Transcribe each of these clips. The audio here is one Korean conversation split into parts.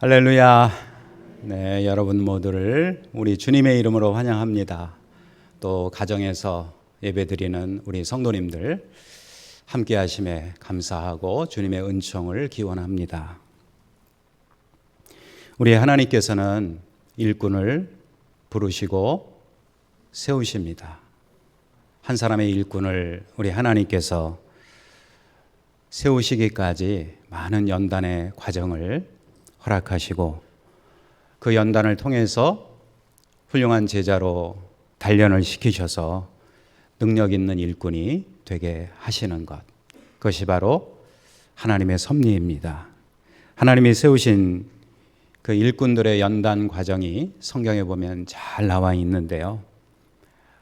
할렐루야. 네, 여러분 모두를 우리 주님의 이름으로 환영합니다. 또 가정에서 예배드리는 우리 성도님들 함께 하심에 감사하고 주님의 은총을 기원합니다. 우리 하나님께서는 일꾼을 부르시고 세우십니다. 한 사람의 일꾼을 우리 하나님께서 세우시기까지 많은 연단의 과정을 허락하시고 그 연단을 통해서 훌륭한 제자로 단련을 시키셔서 능력 있는 일꾼이 되게 하시는 것, 그것이 바로 하나님의 섭리입니다. 하나님이 세우신 그 일꾼들의 연단 과정이 성경에 보면 잘 나와 있는데요.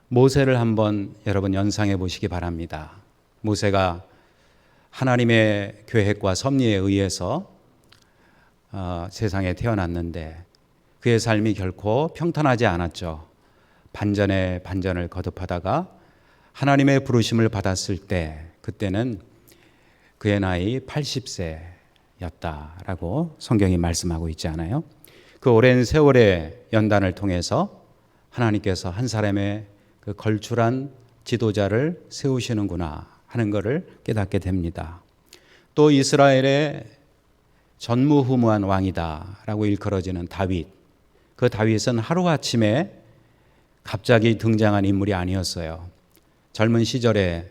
모세를 한번 여러분 연상해 보시기 바랍니다. 모세가 하나님의 계획과 섭리에 의해서 세상에 태어났는데 그의 삶이 결코 평탄하지 않았죠. 반전에 반전을 거듭하다가 하나님의 부르심을 받았을 때 그때는 그의 나이 80세였다라고 성경이 말씀하고 있지 않아요? 그 오랜 세월의 연단을 통해서 하나님께서 한 사람의 그 걸출한 지도자를 세우시는구나 하는 것을 깨닫게 됩니다. 또 이스라엘의 전무후무한 왕이다라고 일컬어지는 다윗. 그 다윗은 하루아침에 갑자기 등장한 인물이 아니었어요. 젊은 시절에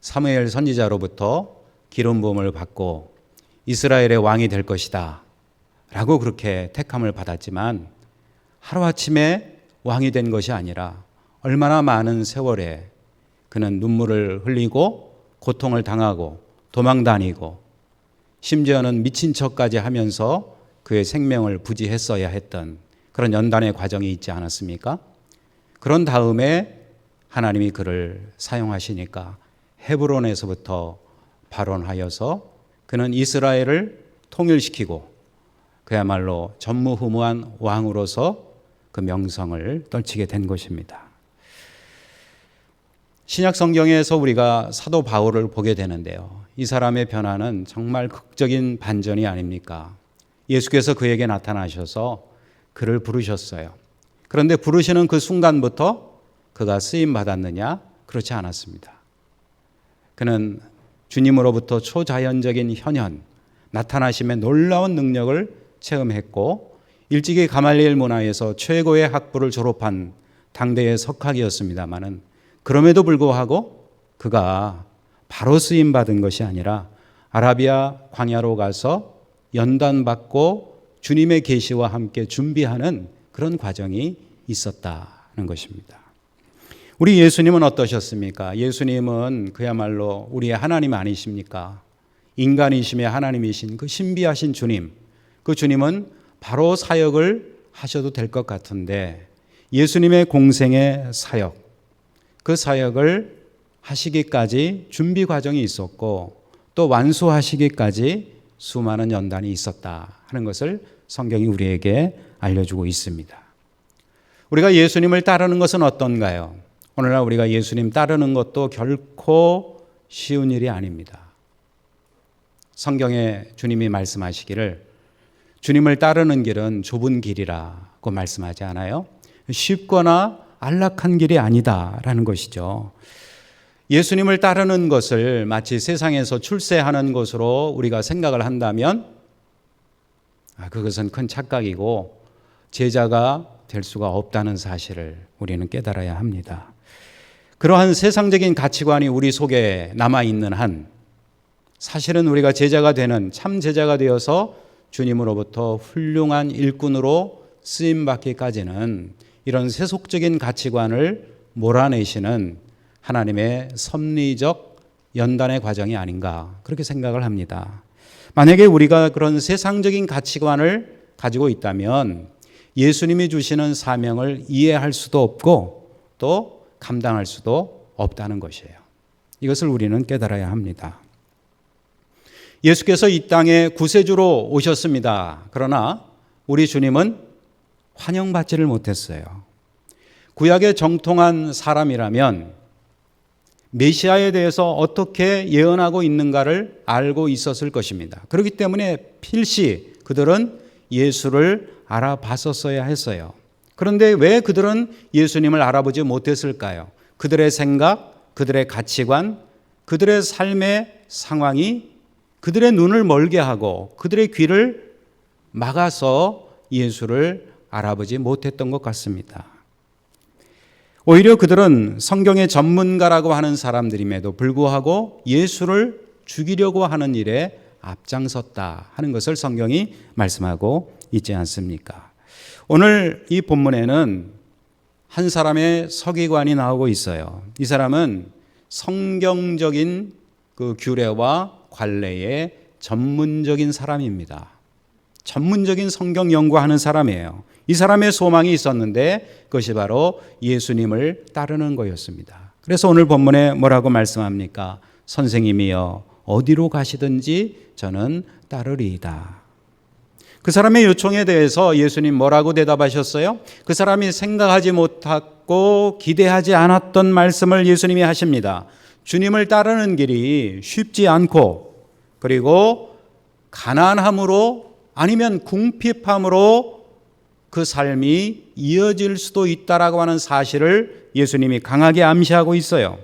사무엘 선지자로부터 기름 부음을 받고 이스라엘의 왕이 될 것이다 라고 그렇게 택함을 받았지만 하루아침에 왕이 된 것이 아니라 얼마나 많은 세월에 그는 눈물을 흘리고 고통을 당하고 도망다니고 심지어는 미친 척까지 하면서 그의 생명을 부지했어야 했던 그런 연단의 과정이 있지 않았습니까? 그런 다음에 하나님이 그를 사용하시니까 헤브론에서부터 발원하여서 그는 이스라엘을 통일시키고 그야말로 전무후무한 왕으로서 그 명성을 떨치게 된 것입니다. 신약 성경에서 우리가 사도 바울을 보게 되는데요. 이 사람의 변화는 정말 극적인 반전이 아닙니까? 예수께서 그에게 나타나셔서 그를 부르셨어요. 그런데 부르시는 그 순간부터 그가 쓰임 받았느냐? 그렇지 않았습니다. 그는 주님으로부터 초자연적인 현현, 나타나심의 놀라운 능력을 체험했고 일찍이 가말리엘 문화에서 최고의 학부를 졸업한 당대의 석학이었습니다마는 그럼에도 불구하고 그가 바로 쓰임 받은 것이 아니라 아라비아 광야로 가서 연단받고 주님의 계시와 함께 준비하는 그런 과정이 있었다는 것입니다. 우리 예수님은 어떠셨습니까? 예수님은 그야말로 우리의 하나님 아니십니까? 인간이심의 하나님이신 그 신비하신 주님, 그 주님은 바로 사역을 하셔도 될 것 같은데 예수님의 공생의 사역, 그 사역을 하시기까지 준비 과정이 있었고 또 완수하시기까지 수많은 연단이 있었다 하는 것을 성경이 우리에게 알려주고 있습니다. 우리가 예수님을 따르는 것은 어떤가요? 오늘날 우리가 예수님 따르는 것도 결코 쉬운 일이 아닙니다. 성경에 주님이 말씀하시기를 주님을 따르는 길은 좁은 길이라고 말씀하지 않아요? 쉽거나 안락한 길이 아니다라는 것이죠. 예수님을 따르는 것을 마치 세상에서 출세하는 것으로 우리가 생각을 한다면 그것은 큰 착각이고 제자가 될 수가 없다는 사실을 우리는 깨달아야 합니다. 그러한 세상적인 가치관이 우리 속에 남아있는 한 사실은 우리가 제자가 되는 참 제자가 되어서 주님으로부터 훌륭한 일꾼으로 쓰임받기까지는 이런 세속적인 가치관을 몰아내시는 하나님의 섭리적 연단의 과정이 아닌가 그렇게 생각을 합니다. 만약에 우리가 그런 세상적인 가치관을 가지고 있다면 예수님이 주시는 사명을 이해할 수도 없고 또 감당할 수도 없다는 것이에요. 이것을 우리는 깨달아야 합니다. 예수께서 이 땅에 구세주로 오셨습니다. 그러나 우리 주님은 환영받지를 못했어요. 구약에 정통한 사람이라면 메시아에 대해서 어떻게 예언하고 있는가를 알고 있었을 것입니다. 그렇기 때문에 필시 그들은 예수를 알아봤었어야 했어요. 그런데 왜 그들은 예수님을 알아보지 못했을까요? 그들의 생각, 그들의 가치관, 그들의 삶의 상황이 그들의 눈을 멀게 하고 그들의 귀를 막아서 예수를 알아보지 못했던 것 같습니다. 오히려 그들은 성경의 전문가라고 하는 사람들임에도 불구하고 예수를 죽이려고 하는 일에 앞장섰다 하는 것을 성경이 말씀하고 있지 않습니까? 오늘 이 본문에는 한 사람의 서기관이 나오고 있어요. 이 사람은 성경적인 그 규례와 관례의 전문적인 사람입니다. 전문적인 성경 연구하는 사람이에요. 이 사람의 소망이 있었는데 그것이 바로 예수님을 따르는 거였습니다. 그래서 오늘 본문에 뭐라고 말씀합니까? 선생님이여 어디로 가시든지 저는 따르리이다. 그 사람의 요청에 대해서 예수님 뭐라고 대답하셨어요? 그 사람이 생각하지 못하고 기대하지 않았던 말씀을 예수님이 하십니다. 주님을 따르는 길이 쉽지 않고 그리고 가난함으로 아니면 궁핍함으로 그 삶이 이어질 수도 있다라고 하는 사실을 예수님이 강하게 암시하고 있어요.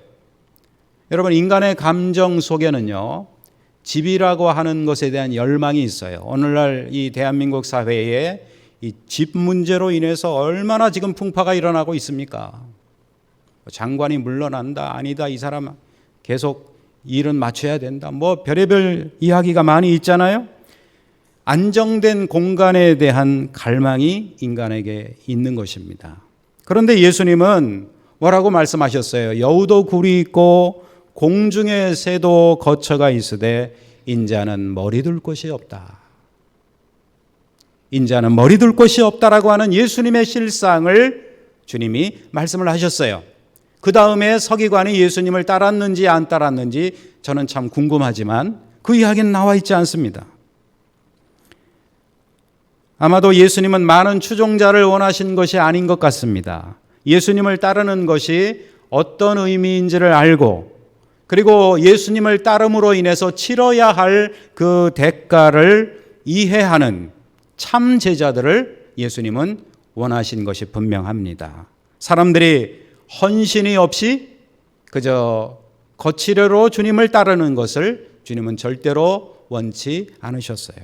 여러분, 인간의 감정 속에는요, 집이라고 하는 것에 대한 열망이 있어요. 오늘날 이 대한민국 사회에 이 집 문제로 인해서 얼마나 지금 풍파가 일어나고 있습니까? 장관이 물러난다, 아니다, 이 사람 계속 일은 맞춰야 된다, 뭐 별의별 이야기가 많이 있잖아요. 안정된 공간에 대한 갈망이 인간에게 있는 것입니다. 그런데 예수님은 뭐라고 말씀하셨어요? 여우도 굴이 있고 공중의 새도 거처가 있으되 인자는 머리 둘 곳이 없다. 인자는 머리 둘 곳이 없다라고 하는 예수님의 실상을 주님이 말씀을 하셨어요. 그 다음에 서기관이 예수님을 따랐는지 안 따랐는지 저는 참 궁금하지만 그 이야기는 나와 있지 않습니다. 아마도 예수님은 많은 추종자를 원하신 것이 아닌 것 같습니다. 예수님을 따르는 것이 어떤 의미인지를 알고 그리고 예수님을 따름으로 인해서 치러야 할 그 대가를 이해하는 참 제자들을 예수님은 원하신 것이 분명합니다. 사람들이 헌신이 없이 그저 거치려로 주님을 따르는 것을 주님은 절대로 원치 않으셨어요.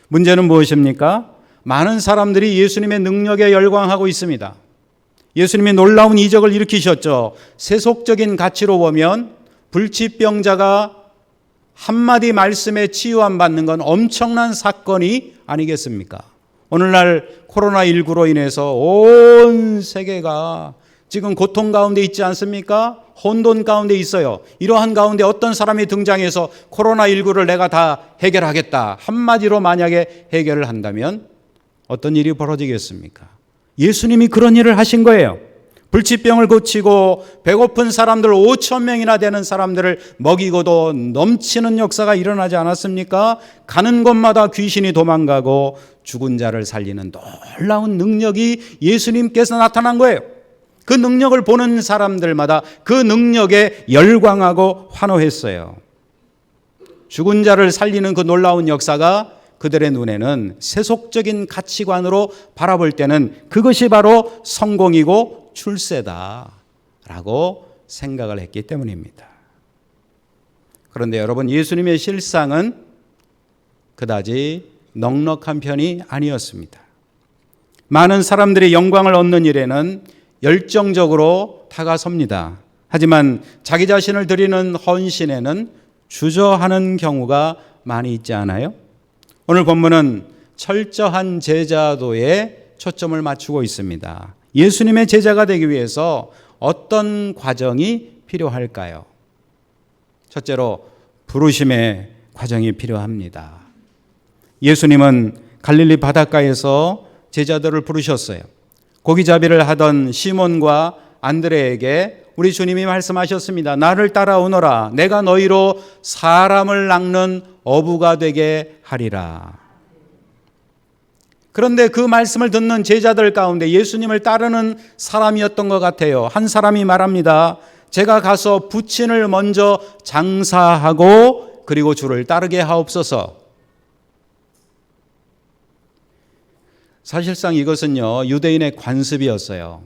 문제는 무엇입니까? 많은 사람들이 예수님의 능력에 열광하고 있습니다. 예수님이 놀라운 이적을 일으키셨죠. 세속적인 가치로 보면 불치병자가 한마디 말씀에 치유 안 받는 건 엄청난 사건이 아니겠습니까? 오늘날 코로나19로 인해서 온 세계가 지금 고통 가운데 있지 않습니까? 혼돈 가운데 있어요. 이러한 가운데 어떤 사람이 등장해서 코로나19를 내가 다 해결하겠다. 한마디로 만약에 해결을 한다면 어떤 일이 벌어지겠습니까? 예수님이 그런 일을 하신 거예요. 불치병을 고치고 배고픈 사람들 5천 명이나 되는 사람들을 먹이고도 넘치는 역사가 일어나지 않았습니까? 가는 곳마다 귀신이 도망가고 죽은 자를 살리는 놀라운 능력이 예수님께서 나타난 거예요. 그 능력을 보는 사람들마다 그 능력에 열광하고 환호했어요. 죽은 자를 살리는 그 놀라운 역사가 그들의 눈에는 세속적인 가치관으로 바라볼 때는 그것이 바로 성공이고 출세다라고 생각을 했기 때문입니다. 그런데 여러분, 예수님의 실상은 그다지 넉넉한 편이 아니었습니다. 많은 사람들이 영광을 얻는 일에는 열정적으로 다가섭니다. 하지만 자기 자신을 드리는 헌신에는 주저하는 경우가 많이 있지 않아요? 오늘 본문은 철저한 제자도에 초점을 맞추고 있습니다. 예수님의 제자가 되기 위해서 어떤 과정이 필요할까요? 첫째로 부르심의 과정이 필요합니다. 예수님은 갈릴리 바닷가에서 제자들을 부르셨어요. 고기잡이를 하던 시몬과 안드레에게 우리 주님이 말씀하셨습니다. 나를 따라오너라. 내가 너희로 사람을 낚는 어부가 되게 하리라. 그런데 그 말씀을 듣는 제자들 가운데 예수님을 따르는 사람이었던 것 같아요. 한 사람이 말합니다. 제가 가서 부친을 먼저 장사하고 그리고 주를 따르게 하옵소서. 사실상 이것은요, 유대인의 관습이었어요.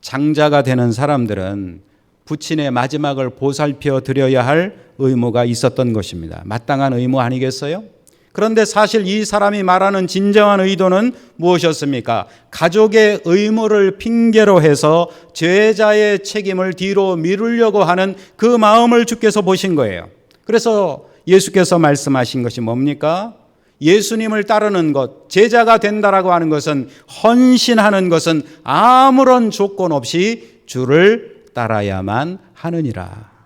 장자가 되는 사람들은 부친의 마지막을 보살펴 드려야 할 의무가 있었던 것입니다. 마땅한 의무 아니겠어요? 그런데 사실 이 사람이 말하는 진정한 의도는 무엇이었습니까? 가족의 의무를 핑계로 해서 제자의 책임을 뒤로 미루려고 하는 그 마음을 주께서 보신 거예요. 그래서 예수께서 말씀하신 것이 뭡니까? 예수님을 따르는 것, 제자가 된다라고 하는 것은, 헌신하는 것은 아무런 조건 없이 주를 따라야만 하느니라.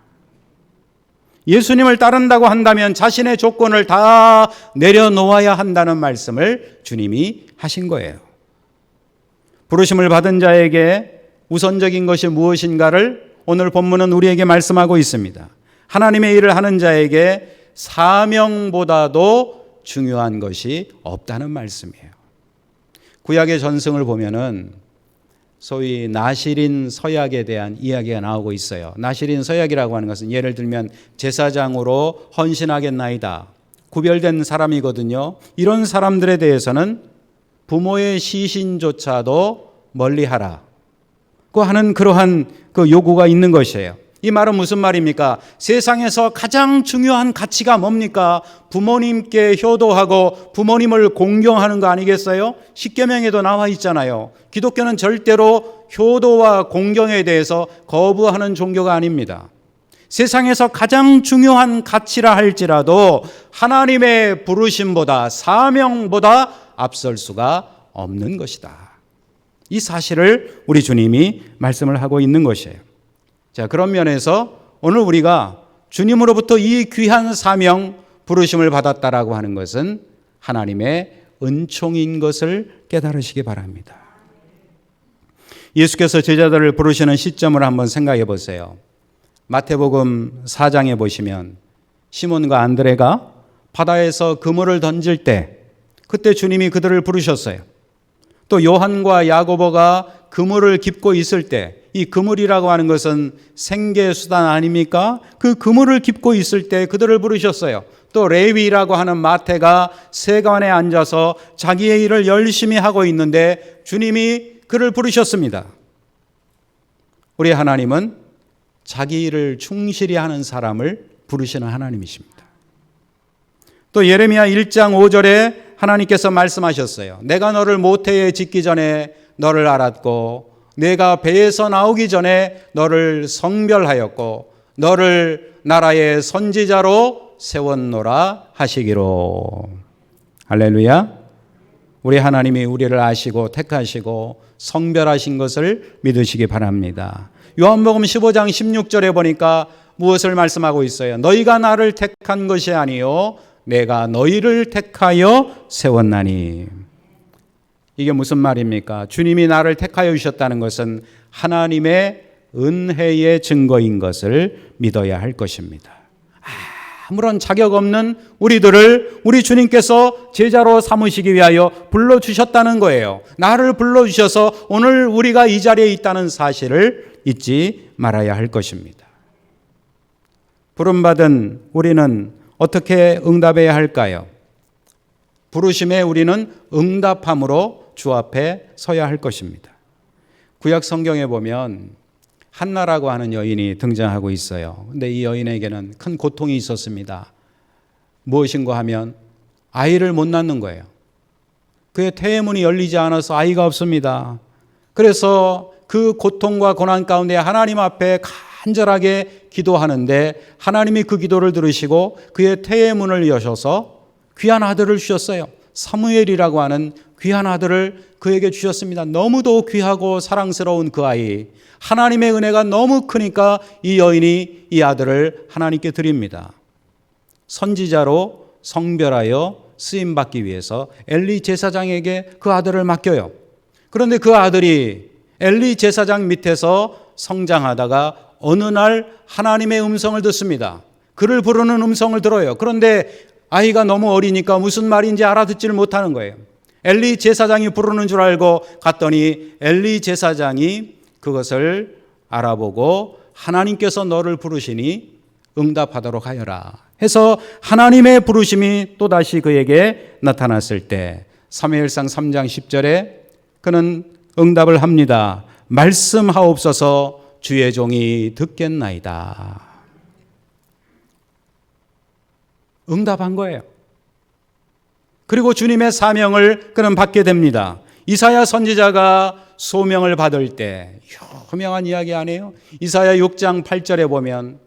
예수님을 따른다고 한다면 자신의 조건을 다 내려놓아야 한다는 말씀을 주님이 하신 거예요. 부르심을 받은 자에게 우선적인 것이 무엇인가를 오늘 본문은 우리에게 말씀하고 있습니다. 하나님의 일을 하는 자에게 사명보다도 중요한 것이 없다는 말씀이에요. 구약의 전승을 보면은 소위 나실인 서약에 대한 이야기가 나오고 있어요. 나실인 서약이라고 하는 것은 예를 들면 제사장으로 헌신하겠나이다, 구별된 사람이거든요. 이런 사람들에 대해서는 부모의 시신조차도 멀리하라고 하는 그러한 그 요구가 있는 것이에요. 이 말은 무슨 말입니까? 세상에서 가장 중요한 가치가 뭡니까? 부모님께 효도하고 부모님을 공경하는 거 아니겠어요? 십계명에도 나와 있잖아요. 기독교는 절대로 효도와 공경에 대해서 거부하는 종교가 아닙니다. 세상에서 가장 중요한 가치라 할지라도 하나님의 부르심보다, 사명보다 앞설 수가 없는 것이다. 이 사실을 우리 주님이 말씀을 하고 있는 것이에요. 자, 그런 면에서 오늘 우리가 주님으로부터 이 귀한 사명, 부르심을 받았다라고 하는 것은 하나님의 은총인 것을 깨달으시기 바랍니다. 예수께서 제자들을 부르시는 시점을 한번 생각해 보세요. 마태복음 4장에 보시면 시몬과 안드레가 바다에서 그물을 던질 때, 그때 주님이 그들을 부르셨어요. 또 요한과 야고보가 그물을 깁고 있을 때, 이 그물이라고 하는 것은 생계수단 아닙니까? 그 그물을 깁고 있을 때 그들을 부르셨어요. 또 레위라고 하는 마태가 세관에 앉아서 자기의 일을 열심히 하고 있는데 주님이 그를 부르셨습니다. 우리 하나님은 자기 일을 충실히 하는 사람을 부르시는 하나님이십니다. 또 예레미야 1장 5절에 하나님께서 말씀하셨어요. 내가 너를 모태에 짓기 전에 너를 알았고 내가 배에서 나오기 전에 너를 성별하였고 너를 나라의 선지자로 세웠노라 하시기로. 할렐루야. 우리 하나님이 우리를 아시고 택하시고 성별하신 것을 믿으시기 바랍니다. 요한복음 15장 16절에 보니까 무엇을 말씀하고 있어요? 너희가 나를 택한 것이 아니요 내가 너희를 택하여 세웠나니. 이게 무슨 말입니까? 주님이 나를 택하여 주셨다는 것은 하나님의 은혜의 증거인 것을 믿어야 할 것입니다. 아무런 자격 없는 우리들을 우리 주님께서 제자로 삼으시기 위하여 불러주셨다는 거예요. 나를 불러주셔서 오늘 우리가 이 자리에 있다는 사실을 잊지 말아야 할 것입니다. 부름받은 우리는 어떻게 응답해야 할까요? 부르심에 우리는 응답함으로 주 앞에 서야 할 것입니다. 구약 성경에 보면 한나라고 하는 여인이 등장하고 있어요. 근데 이 여인에게는 큰 고통이 있었습니다. 무엇인가 하면 아이를 못 낳는 거예요. 그의 태문이 열리지 않아서 아이가 없습니다. 그래서 그 고통과 고난 가운데 하나님 앞에 간절하게 기도하는데 하나님이 그 기도를 들으시고 그의 태문을 여셔서 귀한 아들을 주셨어요. 사무엘이라고 하는 귀한 아들을 그에게 주셨습니다. 너무도 귀하고 사랑스러운 그 아이, 하나님의 은혜가 너무 크니까 이 여인이 이 아들을 하나님께 드립니다. 선지자로 성별하여 쓰임받기 위해서 엘리 제사장에게 그 아들을 맡겨요. 그런데 그 아들이 엘리 제사장 밑에서 성장하다가 어느 날 하나님의 음성을 듣습니다. 그를 부르는 음성을 들어요. 그런데 아이가 너무 어리니까 무슨 말인지 알아듣지를 못하는 거예요. 엘리 제사장이 부르는 줄 알고 갔더니 엘리 제사장이 그것을 알아보고 하나님께서 너를 부르시니 응답하도록 하여라 해서 하나님의 부르심이 또다시 그에게 나타났을 때 사무엘상 3장 10절에 그는 응답을 합니다. 말씀하옵소서 주의 종이 듣겠나이다. 응답한 거예요. 그리고 주님의 사명을 그는 받게 됩니다. 이사야 선지자가 소명을 받을 때 유명한 이야기 아니에요? 이사야 6장 8절에 보면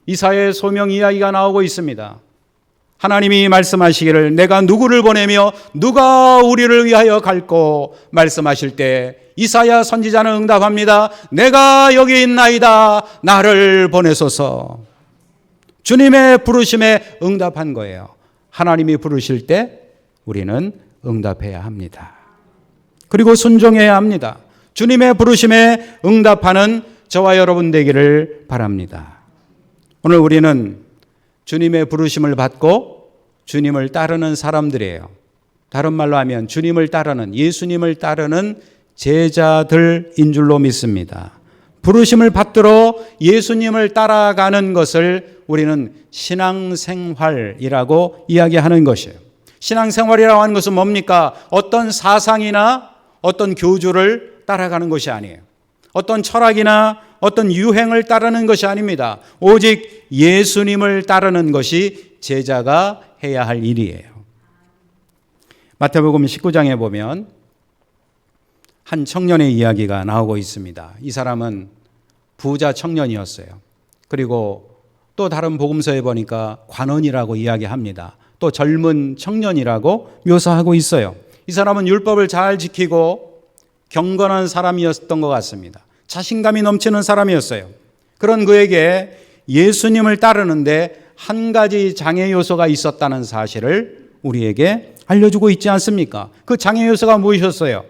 이사야의 소명 이야기가 나오고 있습니다. 하나님이 말씀하시기를 내가 누구를 보내며 누가 우리를 위하여 갈고 말씀하실 때 이사야 선지자는 응답합니다. 내가 여기 있나이다. 나를 보내소서. 주님의 부르심에 응답한 거예요. 하나님이 부르실 때 우리는 응답해야 합니다. 그리고 순종해야 합니다. 주님의 부르심에 응답하는 저와 여러분 되기를 바랍니다. 오늘 우리는 주님의 부르심을 받고 주님을 따르는 사람들이에요. 다른 말로 하면 주님을 따르는, 예수님을 따르는 제자들인 줄로 믿습니다. 부르심을 받들어 예수님을 따라가는 것을 우리는 신앙생활이라고 이야기하는 것이에요. 신앙생활이라고 하는 것은 뭡니까? 어떤 사상이나 어떤 교주를 따라가는 것이 아니에요. 어떤 철학이나 어떤 유행을 따르는 것이 아닙니다. 오직 예수님을 따르는 것이 제자가 해야 할 일이에요. 마태복음 19장에 보면 한 청년의 이야기가 나오고 있습니다. 이 사람은 부자 청년이었어요. 그리고 또 다른 복음서에 보니까 관원이라고 이야기합니다. 또 젊은 청년이라고 묘사하고 있어요. 이 사람은 율법을 잘 지키고 경건한 사람이었던 것 같습니다. 자신감이 넘치는 사람이었어요. 그런 그에게 예수님을 따르는데 한 가지 장애 요소가 있었다는 사실을 우리에게 알려주고 있지 않습니까? 그 장애 요소가 무엇이었어요?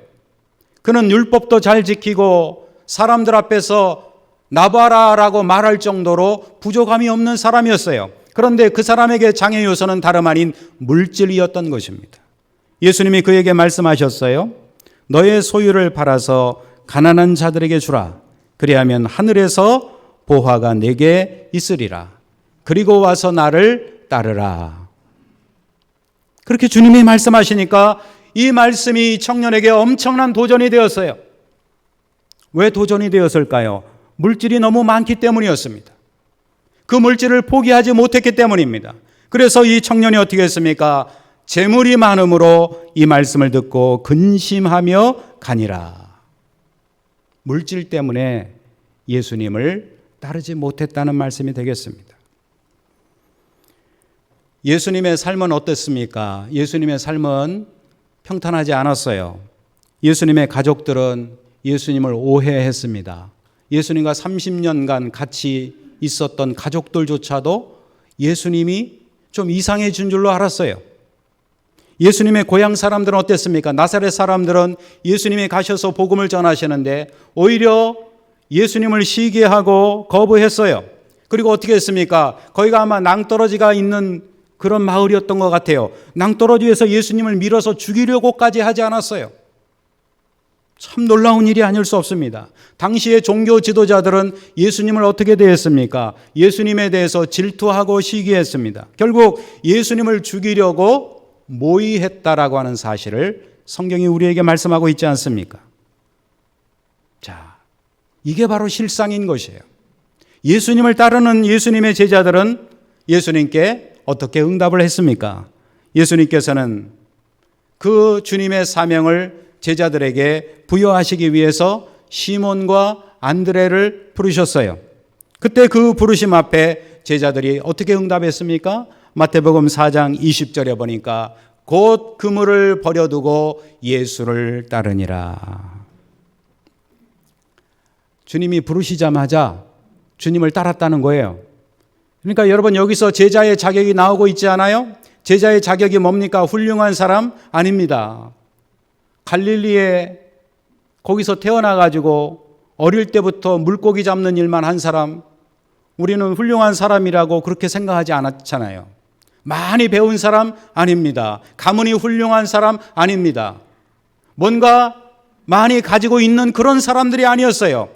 그는 율법도 잘 지키고 사람들 앞에서 나봐라라고 말할 정도로 부족함이 없는 사람이었어요. 그런데 그 사람에게 장애 요소는 다름 아닌 물질이었던 것입니다. 예수님이 그에게 말씀하셨어요. 너의 소유를 팔아서 가난한 자들에게 주라. 그리하면 하늘에서 보화가 내게 있으리라. 그리고 와서 나를 따르라. 그렇게 주님이 말씀하시니까 이 말씀이 청년에게 엄청난 도전이 되었어요. 왜 도전이 되었을까요? 물질이 너무 많기 때문이었습니다. 그 물질을 포기하지 못했기 때문입니다. 그래서 이 청년이 어떻게 했습니까? 재물이 많음으로 이 말씀을 듣고 근심하며 가니라. 물질 때문에 예수님을 따르지 못했다는 말씀이 되겠습니다. 예수님의 삶은 어땠습니까? 예수님의 삶은 평탄하지 않았어요. 예수님의 가족들은 예수님을 오해했습니다. 예수님과 30년간 같이 있었던 가족들조차도 예수님이 좀 이상해진 줄로 알았어요. 예수님의 고향 사람들은 어땠습니까? 나사렛 사람들은 예수님이 가셔서 복음을 전하시는데 오히려 예수님을 시기하고 거부했어요. 그리고 어떻게 했습니까? 거기가 아마 낭떠러지가 있는 그런 마을이었던 것 같아요. 낭떠러지에서 예수님을 밀어서 죽이려고까지 하지 않았어요. 참 놀라운 일이 아닐 수 없습니다. 당시의 종교 지도자들은 예수님을 어떻게 대했습니까? 예수님에 대해서 질투하고 시기했습니다. 결국 예수님을 죽이려고 모의했다라고 하는 사실을 성경이 우리에게 말씀하고 있지 않습니까? 자, 이게 바로 실상인 것이에요. 예수님을 따르는 예수님의 제자들은 예수님께 어떻게 응답을 했습니까? 예수님께서는 그 주님의 사명을 제자들에게 부여하시기 위해서 시몬과 안드레를 부르셨어요. 그때 그 부르심 앞에 제자들이 어떻게 응답했습니까? 마태복음 4장 20절에 보니까 곧 그물을 버려두고 예수를 따르니라. 주님이 부르시자마자 주님을 따랐다는 거예요. 그러니까 여러분 여기서 제자의 자격이 나오고 있지 않아요? 제자의 자격이 뭡니까? 훌륭한 사람? 아닙니다. 갈릴리에 거기서 태어나가지고 어릴 때부터 물고기 잡는 일만 한 사람, 우리는 훌륭한 사람이라고 그렇게 생각하지 않았잖아요. 많이 배운 사람 아닙니다. 가문이 훌륭한 사람 아닙니다. 뭔가 많이 가지고 있는 그런 사람들이 아니었어요.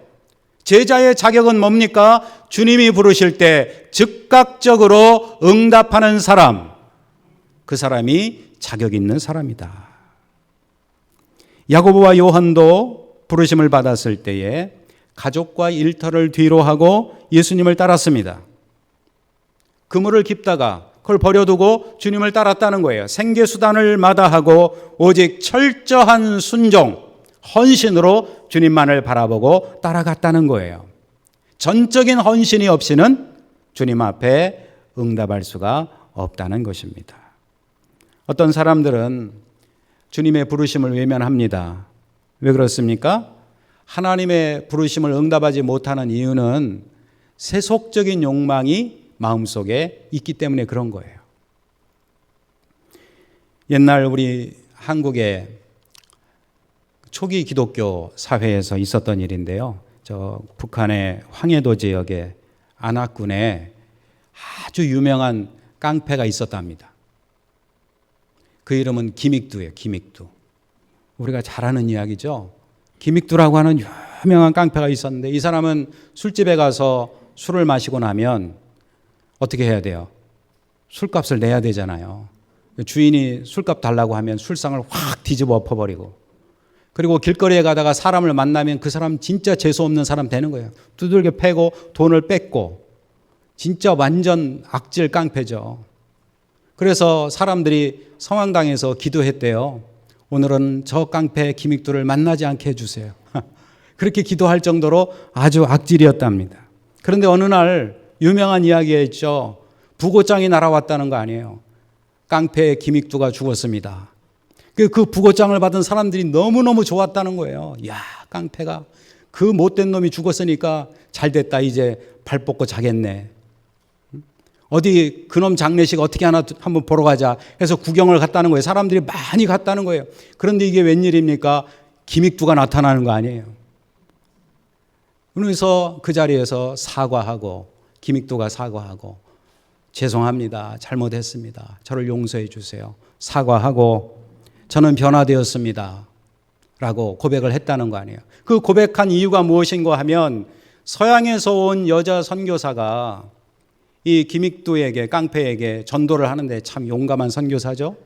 제자의 자격은 뭡니까? 주님이 부르실 때 즉각적으로 응답하는 사람, 그 사람이 자격 있는 사람이다. 야고보와 요한도 부르심을 받았을 때에 가족과 일터를 뒤로 하고 예수님을 따랐습니다. 그물을 깁다가 그걸 버려두고 주님을 따랐다는 거예요. 생계수단을 마다하고 오직 철저한 순종, 헌신으로 주님만을 바라보고 따라갔다는 거예요. 전적인 헌신이 없이는 주님 앞에 응답할 수가 없다는 것입니다. 어떤 사람들은 주님의 부르심을 외면합니다. 왜 그렇습니까? 하나님의 부르심을 응답하지 못하는 이유는 세속적인 욕망이 마음속에 있기 때문에 그런 거예요. 옛날 우리 한국의 초기 기독교 사회에서 있었던 일인데요. 저 북한의 황해도 지역의 안악군에 아주 유명한 깡패가 있었답니다. 그 이름은 김익두예요. 김익두. 우리가 잘 아는 이야기죠. 김익두라고 하는 유명한 깡패가 있었는데 이 사람은 술집에 가서 술을 마시고 나면 어떻게 해야 돼요? 술값을 내야 되잖아요. 주인이 술값 달라고 하면 술상을 확 뒤집어 엎어버리고, 그리고 길거리에 가다가 사람을 만나면 그 사람 진짜 재수 없는 사람 되는 거예요. 두들겨 패고 돈을 뺏고, 진짜 완전 악질 깡패죠. 그래서 사람들이 성황당에서 기도했대요. 오늘은 저 깡패 김익두를 만나지 않게 해주세요. 그렇게 기도할 정도로 아주 악질이었답니다. 그런데 어느 날 유명한 이야기가 있죠. 부고장이 날아왔다는 거 아니에요. 깡패 김익두가 죽었습니다. 그 부고장을 받은 사람들이 너무너무 좋았다는 거예요. 야, 깡패가 그 못된 놈이 죽었으니까 잘 됐다. 이제 발 뻗고 자겠네. 어디 그놈 장례식 어떻게 하나 한번 보러 가자 해서 구경을 갔다는 거예요. 사람들이 많이 갔다는 거예요. 그런데 이게 웬일입니까? 김익두가 나타나는 거 아니에요. 그래서 그 자리에서 사과하고, 김익두가 사과하고, 죄송합니다. 잘못했습니다. 저를 용서해 주세요. 사과하고 저는 변화되었습니다. 라고 고백을 했다는 거 아니에요. 그 고백한 이유가 무엇인가 하면 서양에서 온 여자 선교사가 이 김익두에게, 깡패에게 전도를 하는데, 참 용감한 선교사죠.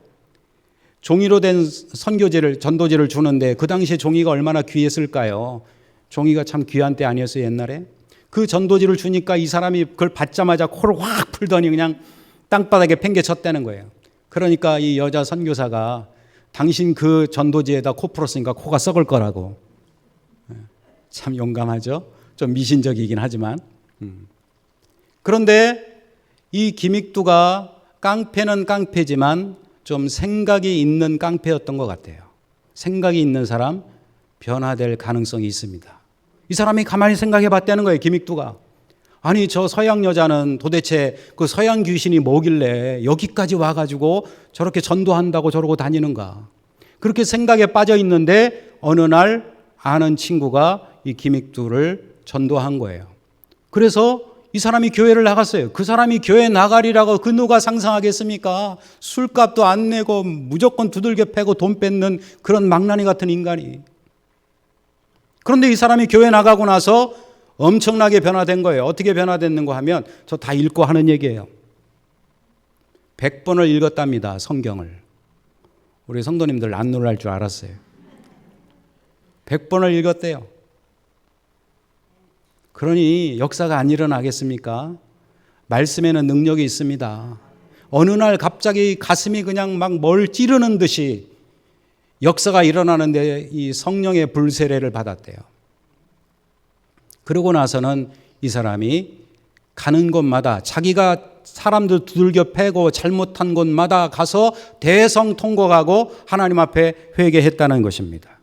종이로 된 선교지를, 전도지를 주는데 그 당시에 종이가 얼마나 귀했을까요? 종이가 참 귀한 때 아니었어요, 옛날에? 그 전도지를 주니까 이 사람이 그걸 받자마자 코를 확 풀더니 그냥 땅바닥에 팽개쳤다는 거예요. 그러니까 이 여자 선교사가 당신 그 전도지에다 코 풀었으니까 코가 썩을 거라고. 참 용감하죠? 좀 미신적이긴 하지만. 그런데 이 김익두가 깡패는 깡패지만 좀 생각이 있는 깡패였던 것 같아요. 생각이 있는 사람, 변화될 가능성이 있습니다. 이 사람이 가만히 생각해 봤다는 거예요. 김익두가. 아니, 저 서양 여자는 도대체 그 서양 귀신이 뭐길래 여기까지 와가지고 저렇게 전도한다고 저러고 다니는가. 그렇게 생각에 빠져 있는데 어느 날 아는 친구가 이 김익두를 전도한 거예요. 그래서 이 사람이 교회를 나갔어요. 그 사람이 교회 나가리라고 그 누가 상상하겠습니까? 술값도 안 내고 무조건 두들겨 패고 돈 뺏는 그런 망나니 같은 인간이. 그런데 이 사람이 교회 나가고 나서 엄청나게 변화된 거예요. 어떻게 변화됐는가 하면 저 다 읽고 하는 얘기예요. 100번을 읽었답니다. 성경을. 우리 성도님들 안 놀랄 줄 알았어요. 100번을 읽었대요. 그러니 역사가 안 일어나겠습니까? 말씀에는 능력이 있습니다. 어느 날 갑자기 가슴이 그냥 막 뭘 찌르는 듯이 역사가 일어나는데 이 성령의 불세례를 받았대요. 그러고 나서는 이 사람이 가는 곳마다 자기가 사람들 두들겨 패고 잘못한 곳마다 가서 대성통곡하고 하나님 앞에 회개했다는 것입니다.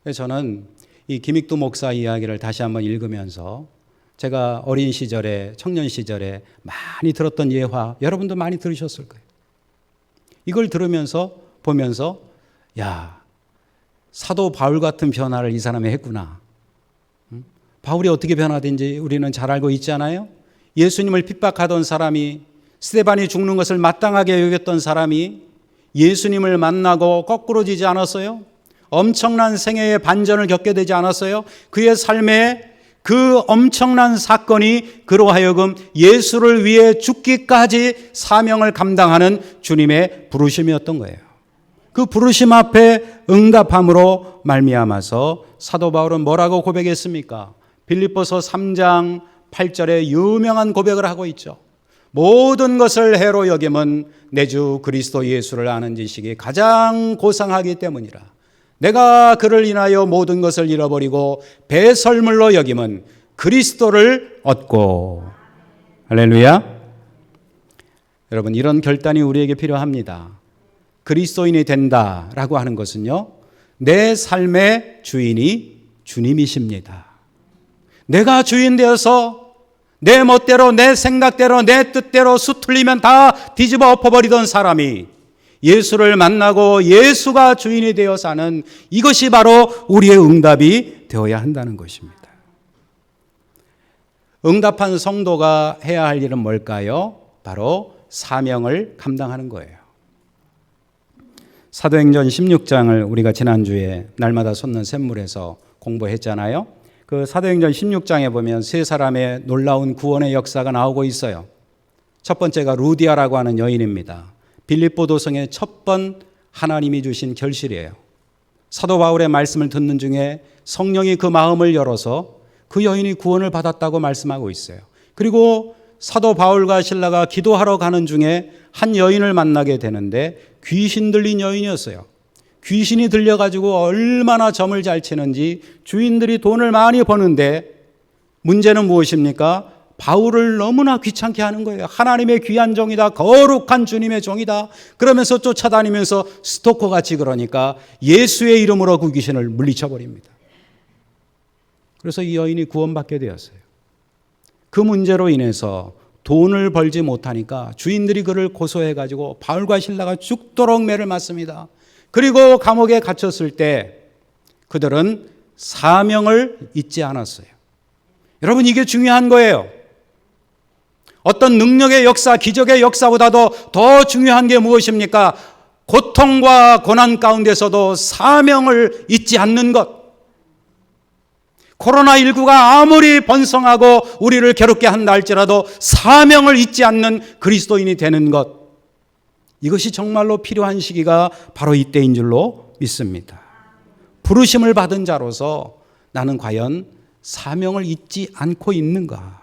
그래서 저는 이 김익두 목사 이야기를 다시 한번 읽으면서 제가 어린 시절에, 청년 시절에 많이 들었던 예화, 여러분도 많이 들으셨을 거예요. 이걸 들으면서 보면서 야, 사도 바울 같은 변화를 이 사람이 했구나. 바울이 어떻게 변화된지 우리는 잘 알고 있잖아요. 예수님을 핍박하던 사람이, 스데반이 죽는 것을 마땅하게 여겼던 사람이 예수님을 만나고 거꾸로지지 않았어요? 엄청난 생애의 반전을 겪게 되지 않았어요? 그의 삶에 그 엄청난 사건이 그로 하여금 예수를 위해 죽기까지 사명을 감당하는 주님의 부르심이었던 거예요. 그 부르심 앞에 응답함으로 말미암아서 사도 바울은 뭐라고 고백했습니까? 빌립보서 3장 8절에 유명한 고백을 하고 있죠. 모든 것을 해로 여김은 내 주 그리스도 예수를 아는 지식이 가장 고상하기 때문이라. 내가 그를 인하여 모든 것을 잃어버리고 배설물로 여김은 그리스도를 얻고. 할렐루야. 여러분, 이런 결단이 우리에게 필요합니다. 그리스도인이 된다라고 하는 것은요, 내 삶의 주인이 주님이십니다. 내가 주인 되어서 내 멋대로, 내 생각대로, 내 뜻대로 수틀리면 다 뒤집어 엎어버리던 사람이 예수를 만나고 예수가 주인이 되어 사는, 이것이 바로 우리의 응답이 되어야 한다는 것입니다. 응답한 성도가 해야 할 일은 뭘까요? 바로 사명을 감당하는 거예요. 사도행전 16장을 우리가 지난주에 날마다 솟는 샘물에서 공부했잖아요. 그 사도행전 16장에 보면 세 사람의 놀라운 구원의 역사가 나오고 있어요. 첫 번째가 루디아라고 하는 여인입니다. 빌립보 도성의 첫 번 하나님이 주신 결실이에요. 사도 바울의 말씀을 듣는 중에 성령이 그 마음을 열어서 그 여인이 구원을 받았다고 말씀하고 있어요. 그리고 사도 바울과 실라가 기도하러 가는 중에 한 여인을 만나게 되는데 귀신 들린 여인이었어요. 귀신이 들려가지고 얼마나 점을 잘 치는지 주인들이 돈을 많이 버는데 문제는 무엇입니까? 바울을 너무나 귀찮게 하는 거예요. 하나님의 귀한 종이다. 거룩한 주님의 종이다. 그러면서 쫓아다니면서 스토커같이 그러니까 예수의 이름으로 그 귀신을 물리쳐버립니다. 그래서 이 여인이 구원받게 되었어요. 그 문제로 인해서 돈을 벌지 못하니까 주인들이 그를 고소해가지고 바울과 실라가 죽도록 매를 맞습니다. 그리고 감옥에 갇혔을 때 그들은 사명을 잊지 않았어요. 여러분, 이게 중요한 거예요. 어떤 능력의 역사, 기적의 역사보다도 더 중요한 게 무엇입니까? 고통과 고난 가운데서도 사명을 잊지 않는 것. 코로나19가 아무리 번성하고 우리를 괴롭게 한다 할지라도 사명을 잊지 않는 그리스도인이 되는 것, 이것이 정말로 필요한 시기가 바로 이때인 줄로 믿습니다. 부르심을 받은 자로서 나는 과연 사명을 잊지 않고 있는가?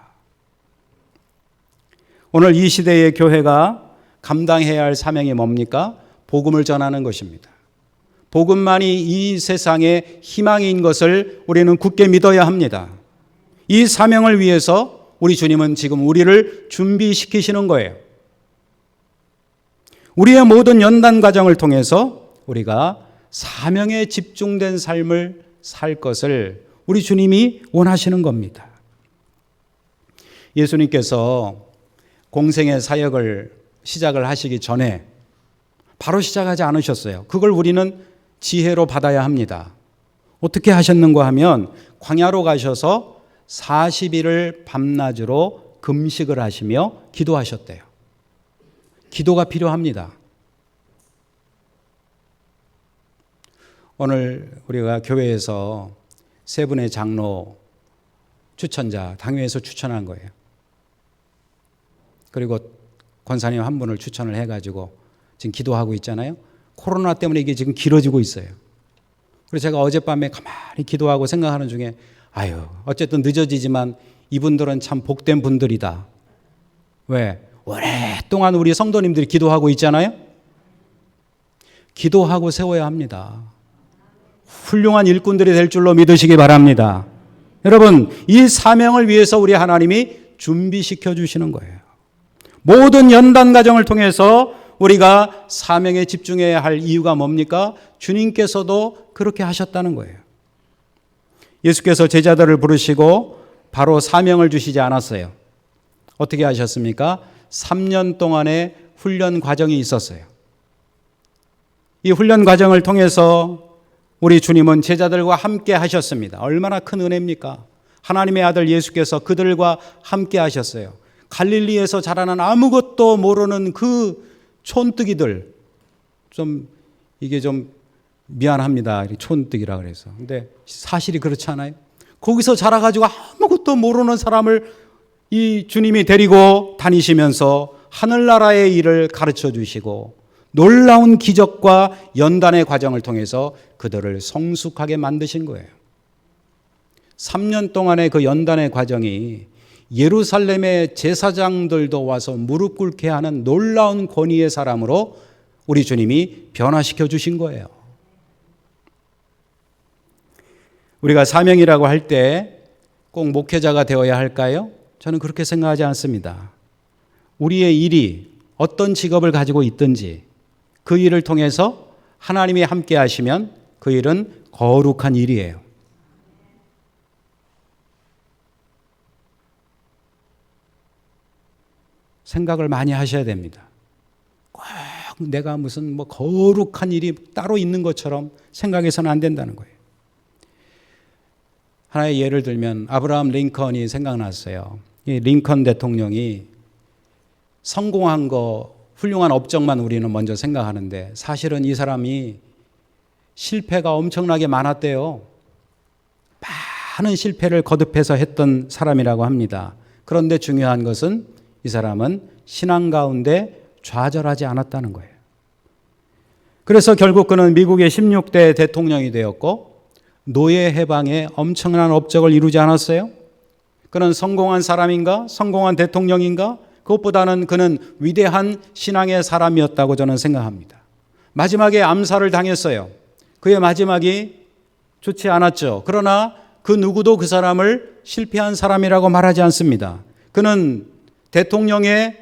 오늘 이 시대의 교회가 감당해야 할 사명이 뭡니까? 복음을 전하는 것입니다. 복음만이 이 세상의 희망인 것을 우리는 굳게 믿어야 합니다. 이 사명을 위해서 우리 주님은 지금 우리를 준비시키시는 거예요. 우리의 모든 연단 과정을 통해서 우리가 사명에 집중된 삶을 살 것을 우리 주님이 원하시는 겁니다. 예수님께서 공생의 사역을 시작을 하시기 전에 바로 시작하지 않으셨어요. 그걸 우리는 지혜로 받아야 합니다. 어떻게 하셨는가 하면 광야로 가셔서 40일을 밤낮으로 금식을 하시며 기도하셨대요. 기도가 필요합니다. 오늘 우리가 교회에서 세 분의 장로 추천자, 당회에서 추천한 거예요. 그리고 권사님 한 분을 추천을 해가지고 지금 기도하고 있잖아요. 코로나 때문에 이게 지금 길어지고 있어요. 그래서 제가 어젯밤에 가만히 기도하고 생각하는 중에 어쨌든 늦어지지만 이분들은 참 복된 분들이다. 왜? 오랫동안 우리 성도님들이 기도하고 있잖아요. 기도하고 세워야 합니다. 훌륭한 일꾼들이 될 줄로 믿으시기 바랍니다. 여러분, 이 사명을 위해서 우리 하나님이 준비시켜 주시는 거예요. 모든 연단 과정을 통해서 우리가 사명에 집중해야 할 이유가 뭡니까? 주님께서도 그렇게 하셨다는 거예요. 예수께서 제자들을 부르시고 바로 사명을 주시지 않았어요. 어떻게 하셨습니까? 3년 동안의 훈련 과정이 있었어요. 이 훈련 과정을 통해서 우리 주님은 제자들과 함께 하셨습니다. 얼마나 큰 은혜입니까? 하나님의 아들 예수께서 그들과 함께 하셨어요. 갈릴리에서 자라난 아무것도 모르는 그 촌뜨기들, 이게 좀 미안합니다. 촌뜨기라 그래서. 근데 사실이 그렇지 않아요? 거기서 자라가지고 아무것도 모르는 사람을 이 주님이 데리고 다니시면서 하늘나라의 일을 가르쳐 주시고 놀라운 기적과 연단의 과정을 통해서 그들을 성숙하게 만드신 거예요. 3년 동안의 그 연단의 과정이 예루살렘의 제사장들도 와서 무릎 꿇게 하는 놀라운 권위의 사람으로 우리 주님이 변화시켜 주신 거예요. 우리가 사명이라고 할 때 꼭 목회자가 되어야 할까요? 저는 그렇게 생각하지 않습니다. 우리의 일이 어떤 직업을 가지고 있든지 그 일을 통해서 하나님이 함께 하시면 그 일은 거룩한 일이에요. 생각을 많이 하셔야 됩니다. 꼭 내가 무슨 거룩한 일이 따로 있는 것처럼 생각해서는 안 된다는 거예요. 하나의 예를 들면 아브라함 링컨이 생각났어요. 이 링컨 대통령이 성공한 거 훌륭한 업적만 우리는 먼저 생각하는데 사실은 이 사람이 실패가 엄청나게 많았대요. 많은 실패를 거듭해서 했던 사람이라고 합니다. 그런데 중요한 것은 이 사람은 신앙 가운데 좌절하지 않았다는 거예요. 그래서 결국 그는 미국의 16대 대통령이 되었고 노예 해방에 엄청난 업적을 이루지 않았어요? 그는 성공한 사람인가? 성공한 대통령인가? 그것보다는 그는 위대한 신앙의 사람이었다고 저는 생각합니다. 마지막에 암살을 당했어요. 그의 마지막이 좋지 않았죠. 그러나 그 누구도 그 사람을 실패한 사람이라고 말하지 않습니다. 그는 대통령에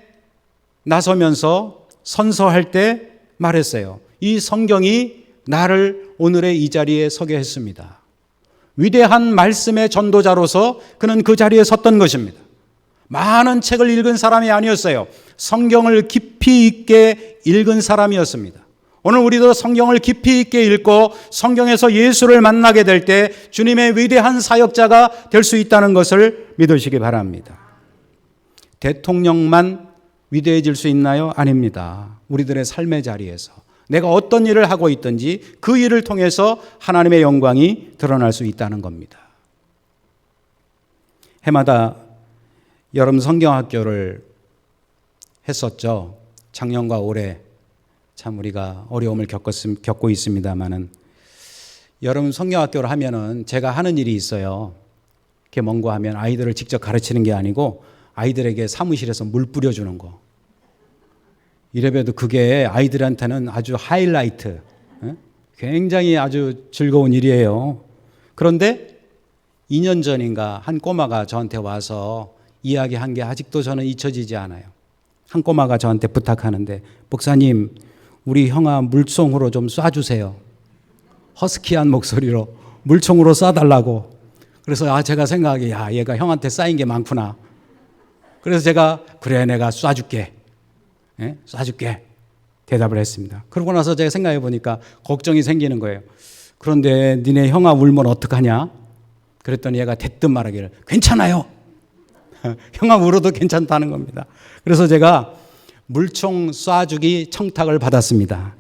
나서면서 선서할 때 말했어요. 이 성경이 나를 오늘의 이 자리에 서게 했습니다. 위대한 말씀의 전도자로서 그는 그 자리에 섰던 것입니다. 많은 책을 읽은 사람이 아니었어요. 성경을 깊이 있게 읽은 사람이었습니다. 오늘 우리도 성경을 깊이 있게 읽고 성경에서 예수를 만나게 될 때 주님의 위대한 사역자가 될 수 있다는 것을 믿으시기 바랍니다. 대통령만 위대해질 수 있나요? 아닙니다. 우리들의 삶의 자리에서 내가 어떤 일을 하고 있든지 그 일을 통해서 하나님의 영광이 드러날 수 있다는 겁니다. 해마다 여름 성경학교를 했었죠. 작년과 올해 참 우리가 어려움을 겪고 있습니다만은 여름 성경학교를 하면은 제가 하는 일이 있어요. 그게 뭔가 하면 아이들을 직접 가르치는 게 아니고 아이들에게 사무실에서 물 뿌려주는 거. 이래봬도 그게 아이들한테는 아주 하이라이트, 굉장히 아주 즐거운 일이에요. 그런데 2년 전인가 한 꼬마가 저한테 와서 이야기한 게 아직도 저는 잊혀지지 않아요. 한 꼬마가 저한테 부탁하는데 목사님 우리 형아 물총으로 좀 쏴주세요. 허스키한 목소리로 물총으로 쏴달라고. 그래서 제가 생각하기에 얘가 형한테 쌓인 게 많구나. 그래서 제가 그래 내가 쏴줄게. 쏴줄게. 대답을 했습니다. 그러고 나서 제가 생각해 보니까 걱정이 생기는 거예요. 그런데 니네 형아 울면 어떡하냐? 그랬더니 얘가 대뜸 말하기를 괜찮아요. 형아 울어도 괜찮다는 겁니다. 그래서 제가 물총 쏴주기 청탁을 받았습니다.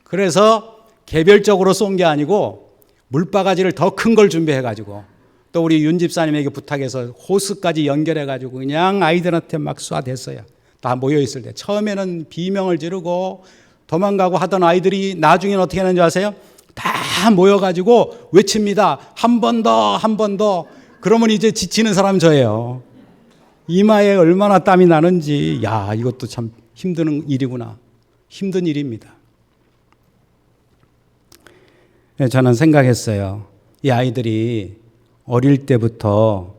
그래서 개별적으로 쏜 게 아니고 물바가지를 더 큰 걸 준비해가지고 또 우리 윤 집사님에게 부탁해서 호스까지 연결해가지고 그냥 아이들한테 막 쏴댔어요. 다 모여있을 때 처음에는 비명을 지르고 도망가고 하던 아이들이 나중에는 어떻게 하는지 아세요? 다 모여가지고 외칩니다. 한 번 더, 한 번 더. 그러면 이제 지치는 사람 저예요. 이마에 얼마나 땀이 나는지 이것도 참 힘든 일이구나. 힘든 일입니다. 저는 생각했어요. 이 아이들이 어릴 때부터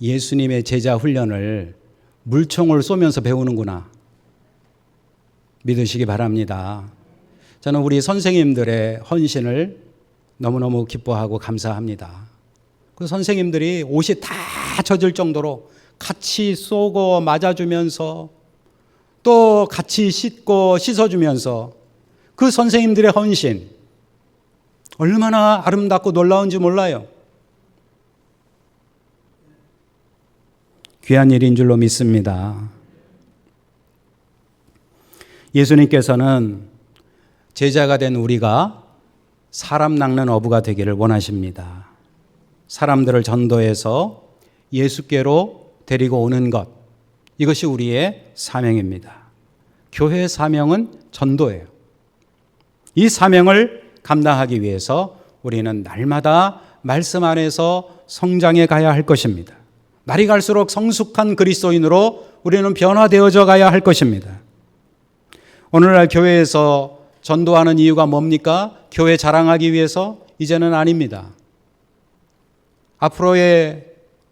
예수님의 제자 훈련을 물총을 쏘면서 배우는구나. 믿으시기 바랍니다. 저는 우리 선생님들의 헌신을 너무너무 기뻐하고 감사합니다. 그 선생님들이 옷이 다 젖을 정도로 같이 쏘고 맞아주면서 또 같이 씻고 씻어주면서 그 선생님들의 헌신 얼마나 아름답고 놀라운지 몰라요. 귀한 일인 줄로 믿습니다. 예수님께서는 제자가 된 우리가 사람 낚는 어부가 되기를 원하십니다. 사람들을 전도해서 예수께로 데리고 오는 것, 이것이 우리의 사명입니다. 교회의 사명은 전도예요. 이 사명을 감당하기 위해서 우리는 날마다 말씀 안에서 성장해 가야 할 것입니다. 날이 갈수록 성숙한 그리스도인으로 우리는 변화되어져 가야 할 것입니다. 오늘날 교회에서 전도하는 이유가 뭡니까? 교회 자랑하기 위해서? 이제는 아닙니다. 앞으로의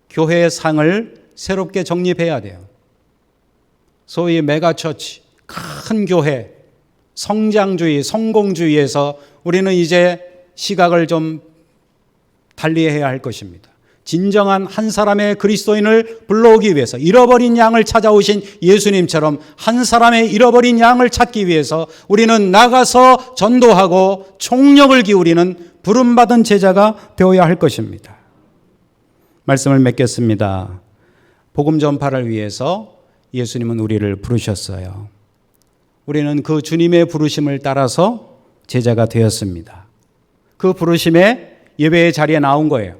교회의 상을 새롭게 정립해야 돼요. 소위 메가처치, 큰 교회, 성장주의, 성공주의에서 우리는 이제 시각을 좀 달리해야 할 것입니다. 진정한 한 사람의 그리스도인을 불러오기 위해서 잃어버린 양을 찾아오신 예수님처럼 한 사람의 잃어버린 양을 찾기 위해서 우리는 나가서 전도하고 총력을 기울이는 부름받은 제자가 되어야 할 것입니다. 말씀을 맺겠습니다. 복음 전파를 위해서 예수님은 우리를 부르셨어요. 우리는 그 주님의 부르심을 따라서 제자가 되었습니다. 그 부르심에 예배의 자리에 나온 거예요.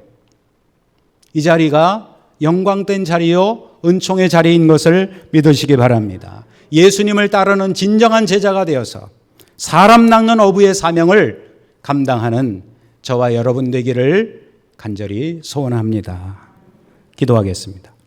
이 자리가 영광된 자리요 은총의 자리인 것을 믿으시기 바랍니다. 예수님을 따르는 진정한 제자가 되어서 사람 낚는 어부의 사명을 감당하는 저와 여러분 되기를 간절히 소원합니다. 기도하겠습니다.